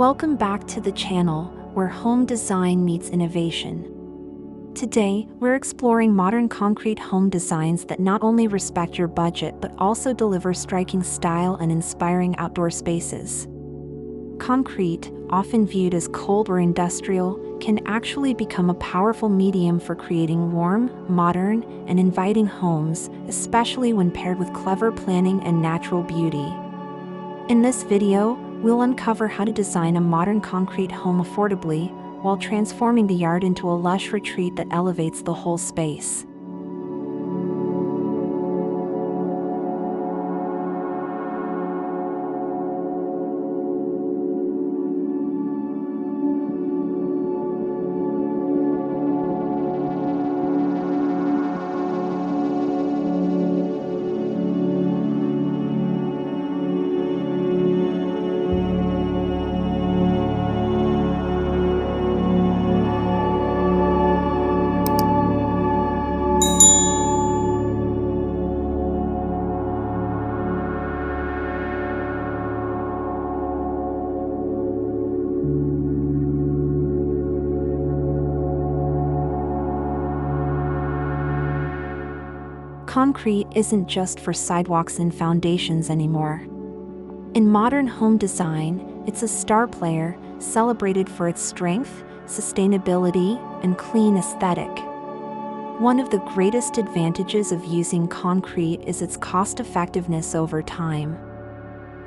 Welcome back to the channel, where home design meets innovation. Today, we're exploring modern concrete home designs that not only respect your budget but also deliver striking style and inspiring outdoor spaces. Concrete, often viewed as cold or industrial, can actually become a powerful medium for creating warm, modern, and inviting homes, especially when paired with clever planning and natural beauty. In this video, we'll uncover how to design a modern concrete home affordably, while transforming the yard into a lush retreat that elevates the whole space. Concrete isn't just for sidewalks and foundations anymore. In modern home design, it's a star player, celebrated for its strength, sustainability, and clean aesthetic. One of the greatest advantages of using concrete is its cost-effectiveness over time.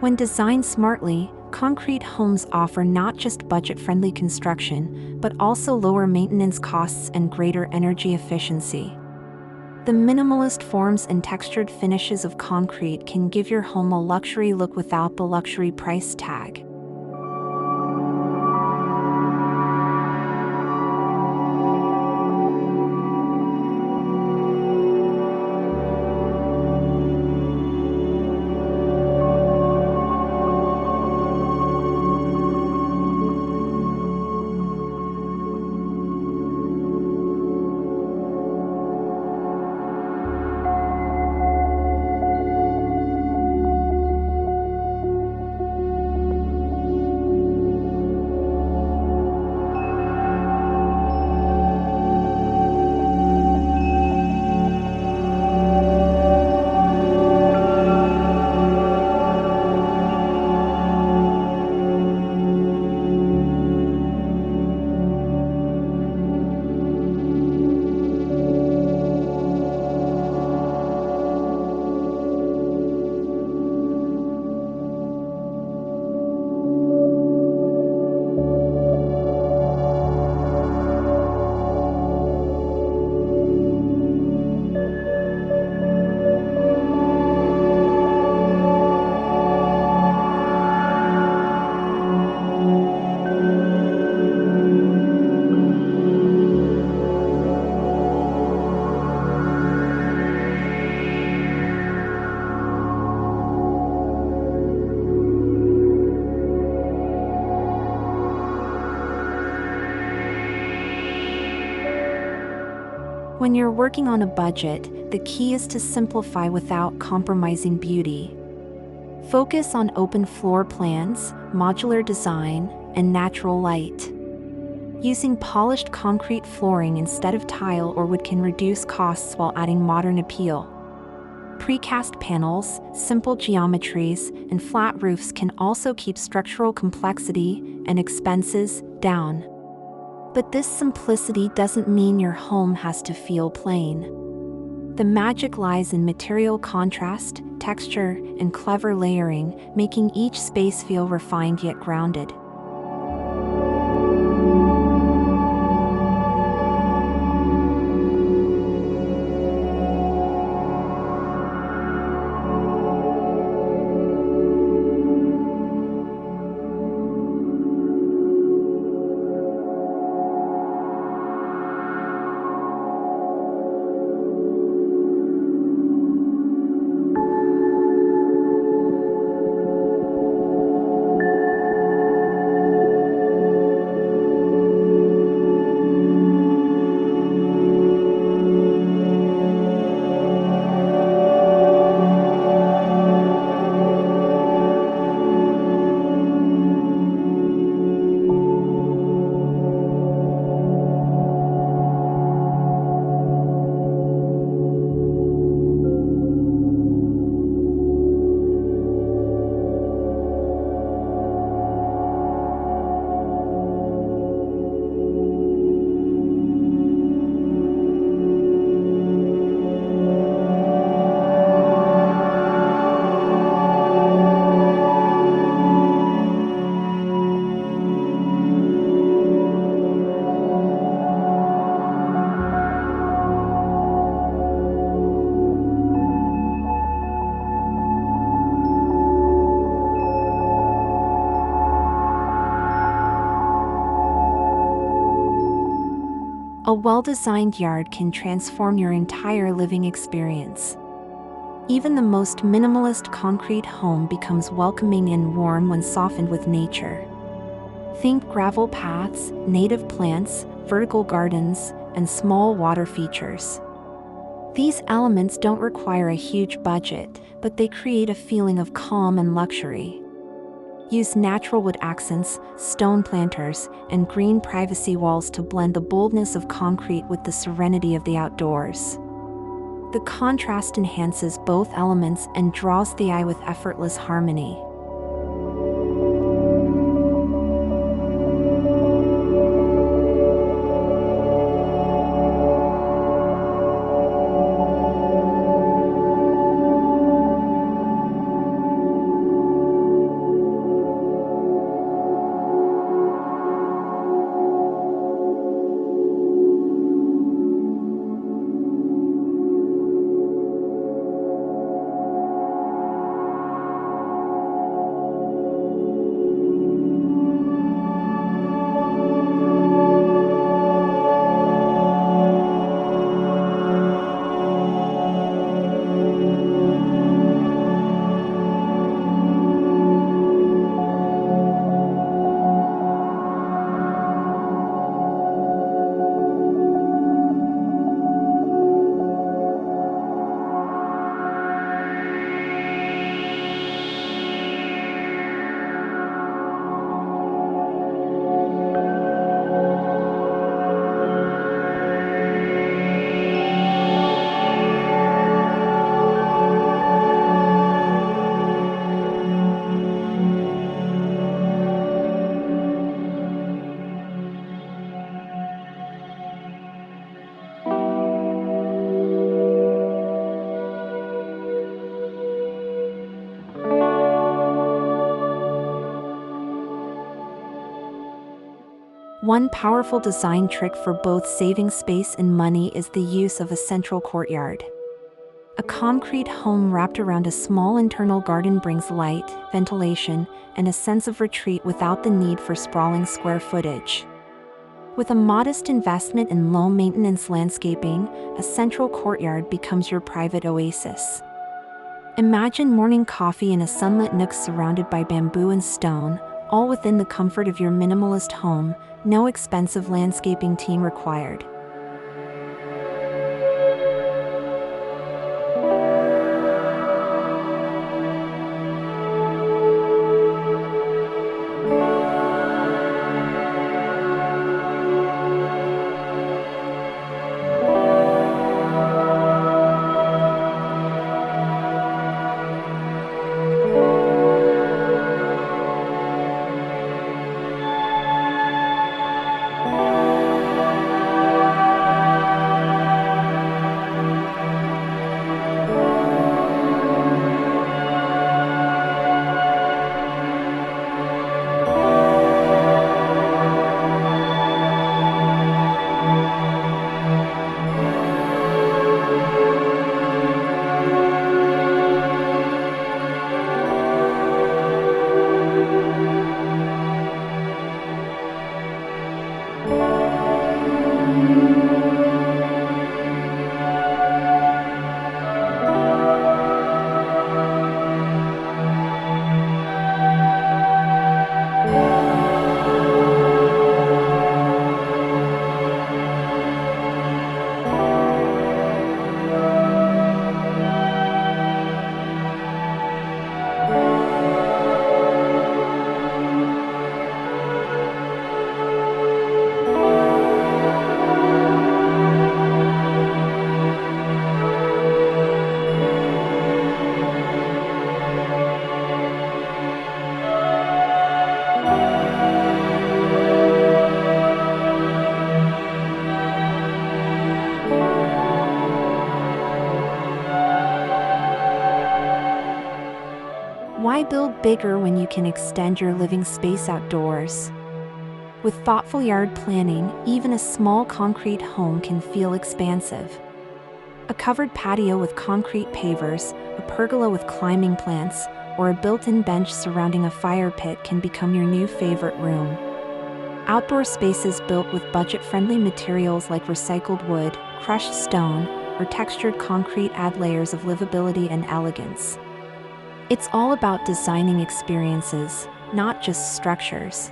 When designed smartly, concrete homes offer not just budget-friendly construction, but also lower maintenance costs and greater energy efficiency. The minimalist forms and textured finishes of concrete can give your home a luxury look without the luxury price tag. When you're working on a budget, the key is to simplify without compromising beauty. Focus on open floor plans, modular design, and natural light. Using polished concrete flooring instead of tile or wood can reduce costs while adding modern appeal. Precast panels, simple geometries, and flat roofs can also keep structural complexity and expenses down. But this simplicity doesn't mean your home has to feel plain. The magic lies in material contrast, texture, and clever layering, making each space feel refined yet grounded. A well-designed yard can transform your entire living experience. Even the most minimalist concrete home becomes welcoming and warm when softened with nature. Think gravel paths, native plants, vertical gardens, and small water features. These elements don't require a huge budget, but they create a feeling of calm and luxury. Use natural wood accents, stone planters, and green privacy walls to blend the boldness of concrete with the serenity of the outdoors. The contrast enhances both elements and draws the eye with effortless harmony. One powerful design trick for both saving space and money is the use of a central courtyard. A concrete home wrapped around a small internal garden brings light, ventilation, and a sense of retreat without the need for sprawling square footage. With a modest investment in low-maintenance landscaping, a central courtyard becomes your private oasis. Imagine morning coffee in a sunlit nook surrounded by bamboo and stone, all within the comfort of your minimalist home, no expensive landscaping team required. Why build bigger when you can extend your living space outdoors? With thoughtful yard planning, even a small concrete home can feel expansive. A covered patio with concrete pavers, a pergola with climbing plants, or a built-in bench surrounding a fire pit can become your new favorite room. Outdoor spaces built with budget-friendly materials like recycled wood, crushed stone, or textured concrete add layers of livability and elegance. It's all about designing experiences, not just structures.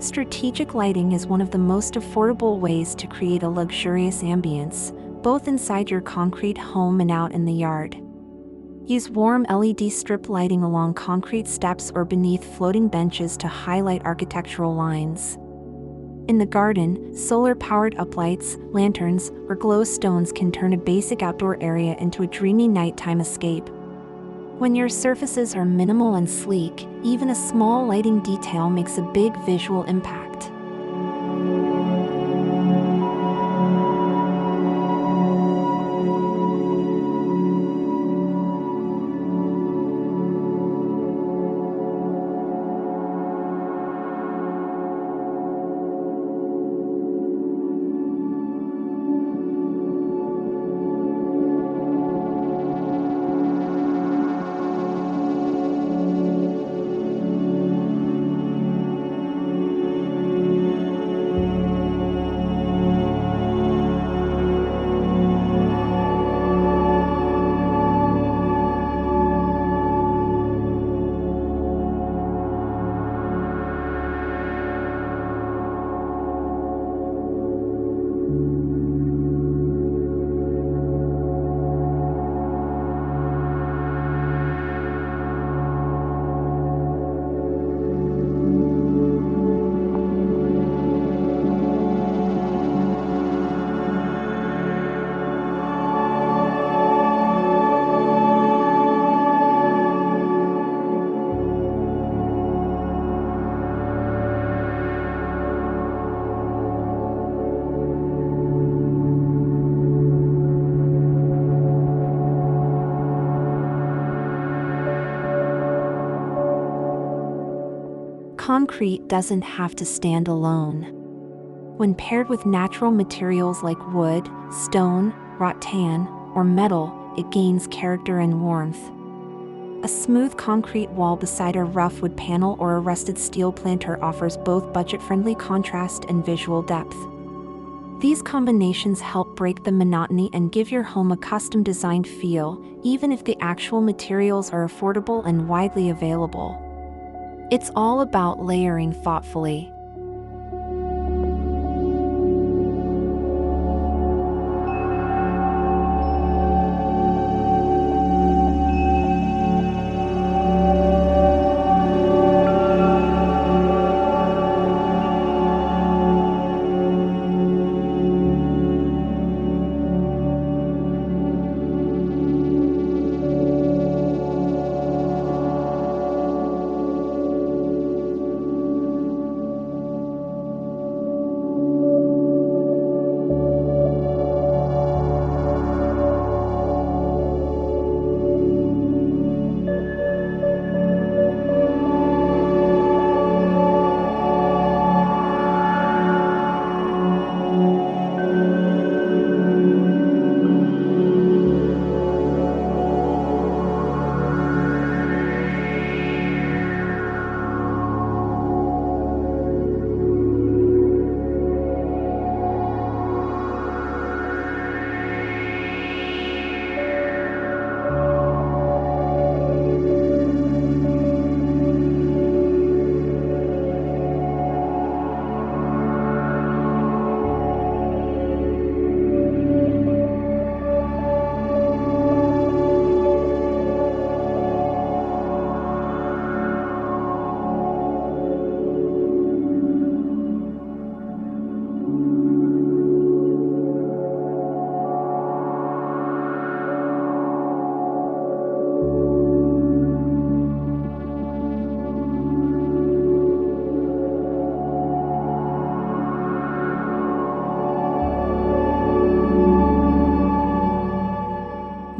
Strategic lighting is one of the most affordable ways to create a luxurious ambience, both inside your concrete home and out in the yard. Use warm LED strip lighting along concrete steps or beneath floating benches to highlight architectural lines. In the garden, solar-powered uplights, lanterns, or glow stones can turn a basic outdoor area into a dreamy nighttime escape. When your surfaces are minimal and sleek, even a small lighting detail makes a big visual impact. Concrete doesn't have to stand alone. When paired with natural materials like wood, stone, rattan, or metal, it gains character and warmth. A smooth concrete wall beside a rough wood panel or a rusted steel planter offers both budget-friendly contrast and visual depth. These combinations help break the monotony and give your home a custom-designed feel, even if the actual materials are affordable and widely available. It's all about layering thoughtfully.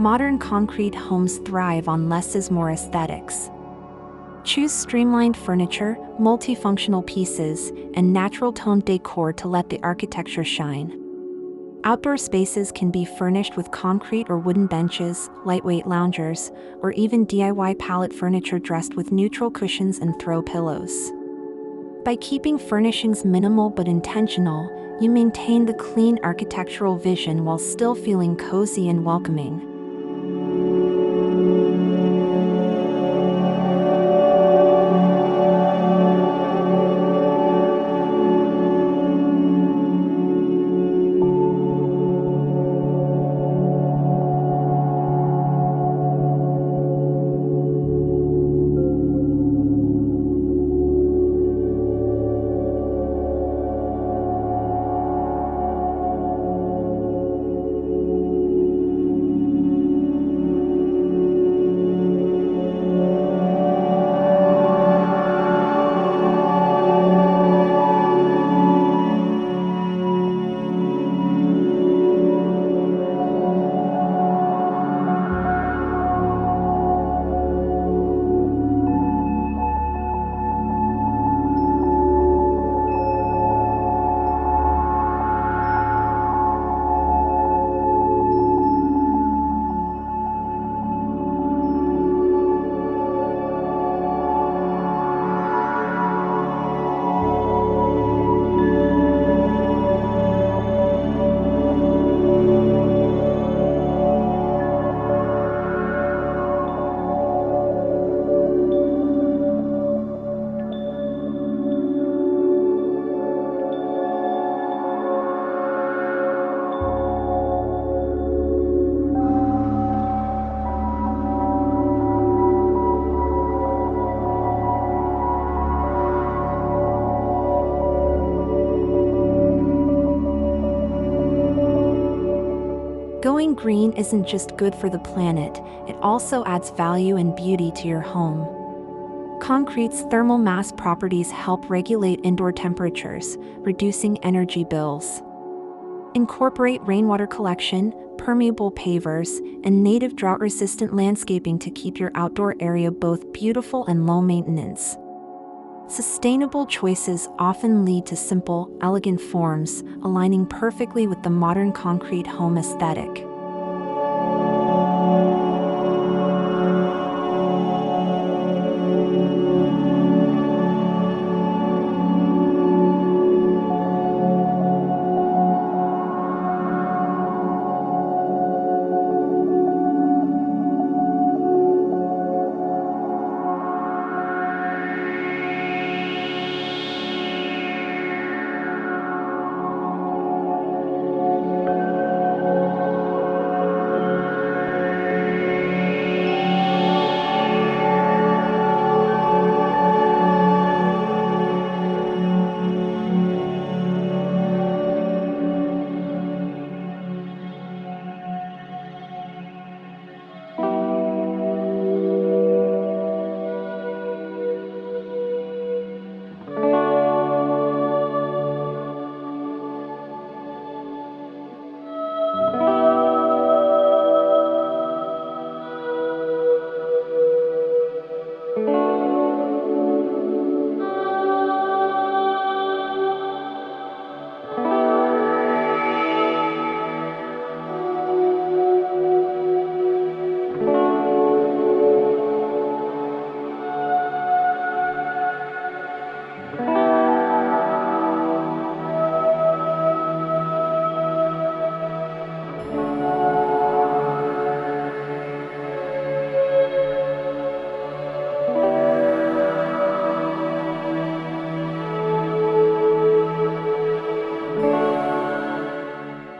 Modern concrete homes thrive on less is more aesthetics. Choose streamlined furniture, multifunctional pieces, and natural-toned decor to let the architecture shine. Outdoor spaces can be furnished with concrete or wooden benches, lightweight loungers, or even DIY pallet furniture dressed with neutral cushions and throw pillows. By keeping furnishings minimal but intentional, you maintain the clean architectural vision while still feeling cozy and welcoming. Going green isn't just good for the planet, it also adds value and beauty to your home. Concrete's thermal mass properties help regulate indoor temperatures, reducing energy bills. Incorporate rainwater collection, permeable pavers, and native drought-resistant landscaping to keep your outdoor area both beautiful and low maintenance. Sustainable choices often lead to simple, elegant forms, aligning perfectly with the modern concrete home aesthetic.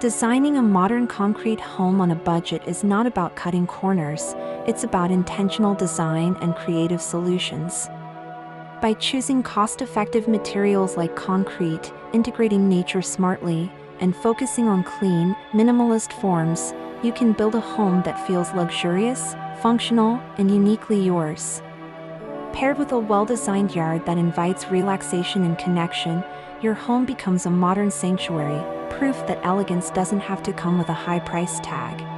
Designing a modern concrete home on a budget is not about cutting corners, it's about intentional design and creative solutions. By choosing cost-effective materials like concrete, integrating nature smartly, and focusing on clean, minimalist forms, you can build a home that feels luxurious, functional, and uniquely yours. Paired with a well-designed yard that invites relaxation and connection, your home becomes a modern sanctuary, proof that elegance doesn't have to come with a high price tag.